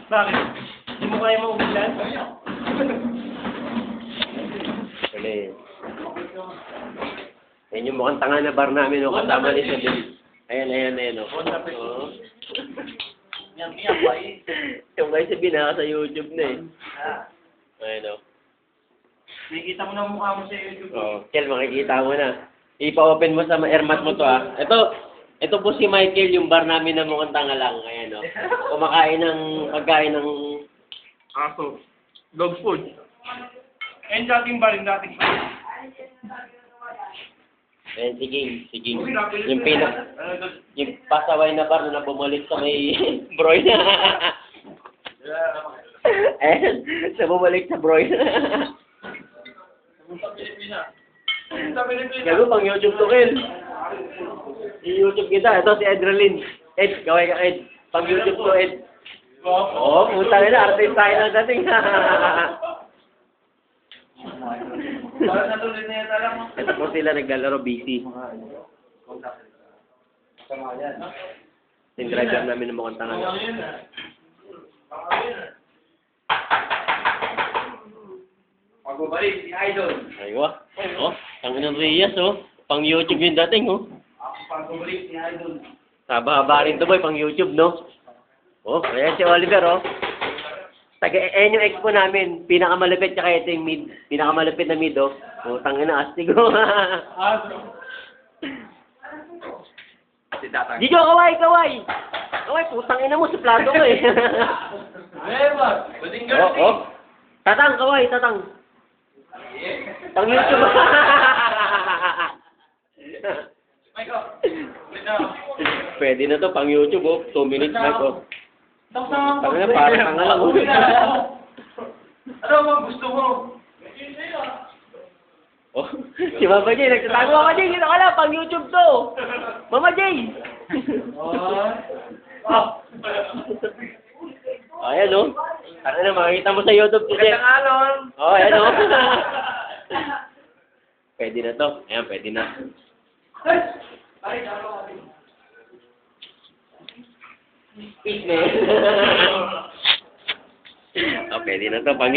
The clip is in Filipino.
Bakit? Hindi mo kaya maubulan? Kali. Yan yung mukhang tanga na bar namin, no? Kasama ni Sabi. Ayan, no? Oo. Yan, boy. Yung guys sabi na sa YouTube na eh. Ayan, no? Nakikita mo na mukha mo sa YouTube. Oo. Kel, makikita mo na. Ipa-open mo sa airmat mo to, ah. Ito po si Michael, yung bar namin na mukhang tanga lang. Ayan, no? Kumakain ng pagkain ng Aso. Dog food. And dating bar, dating bar. Ayan, sige. Yung pasaway na bar na bumalik sa may broy na. Ayan, sa bumalik sa broy na. Sa Pilipinas. Sa Pilipinas. Gago, pang YouTube to, Kel. I-YouTube kita. Ito si Edralyn. Ed, gawin ka, Ed. Pang YouTube to, Ed. Oo, puta na, artist tayo ng dating. Parang natuloy na yata lang. Ito po sila naglalaro, busy. Yung driver namin ng mukhang tanga lang. Magbabalik si Idol. Aywa. Oh, tangin ng Reyes, oh. Pang YouTube yung dating, oh. Pagbabalik si Idol. Haba-haba rin to, boy, pang YouTube, no? Oh, ayan si Oliver, oh. Ayan yung expo namin. Pinakamalupit, tsaka ito yung mid. Pinakamalupit na mid, oh. Oh, tangin na, astig, oh. Si Tatang. Gijo, kaway! Kaway, putang ina mo, suplado mo, eh. Ewa! Bading Oh. Tatang, kaway, tatang. Pang YouTube. Pwede na to, pang YouTube, oh. 2 minutes, Mike, oh. Tangina, parang tanga lang, oh. Ano mo gusto mo? Oh, si Mama Jay, nagtatago Mama Jay, dito ka lang, pang YouTube to. Mama Jay. Ayan, no? Tara na, makikita mo sa YouTube to, Jeff. Katangalon! Oh, ayan, no? Pwede na to. Ayan, pwede na. Peace, man. Oh, pwede na to, pang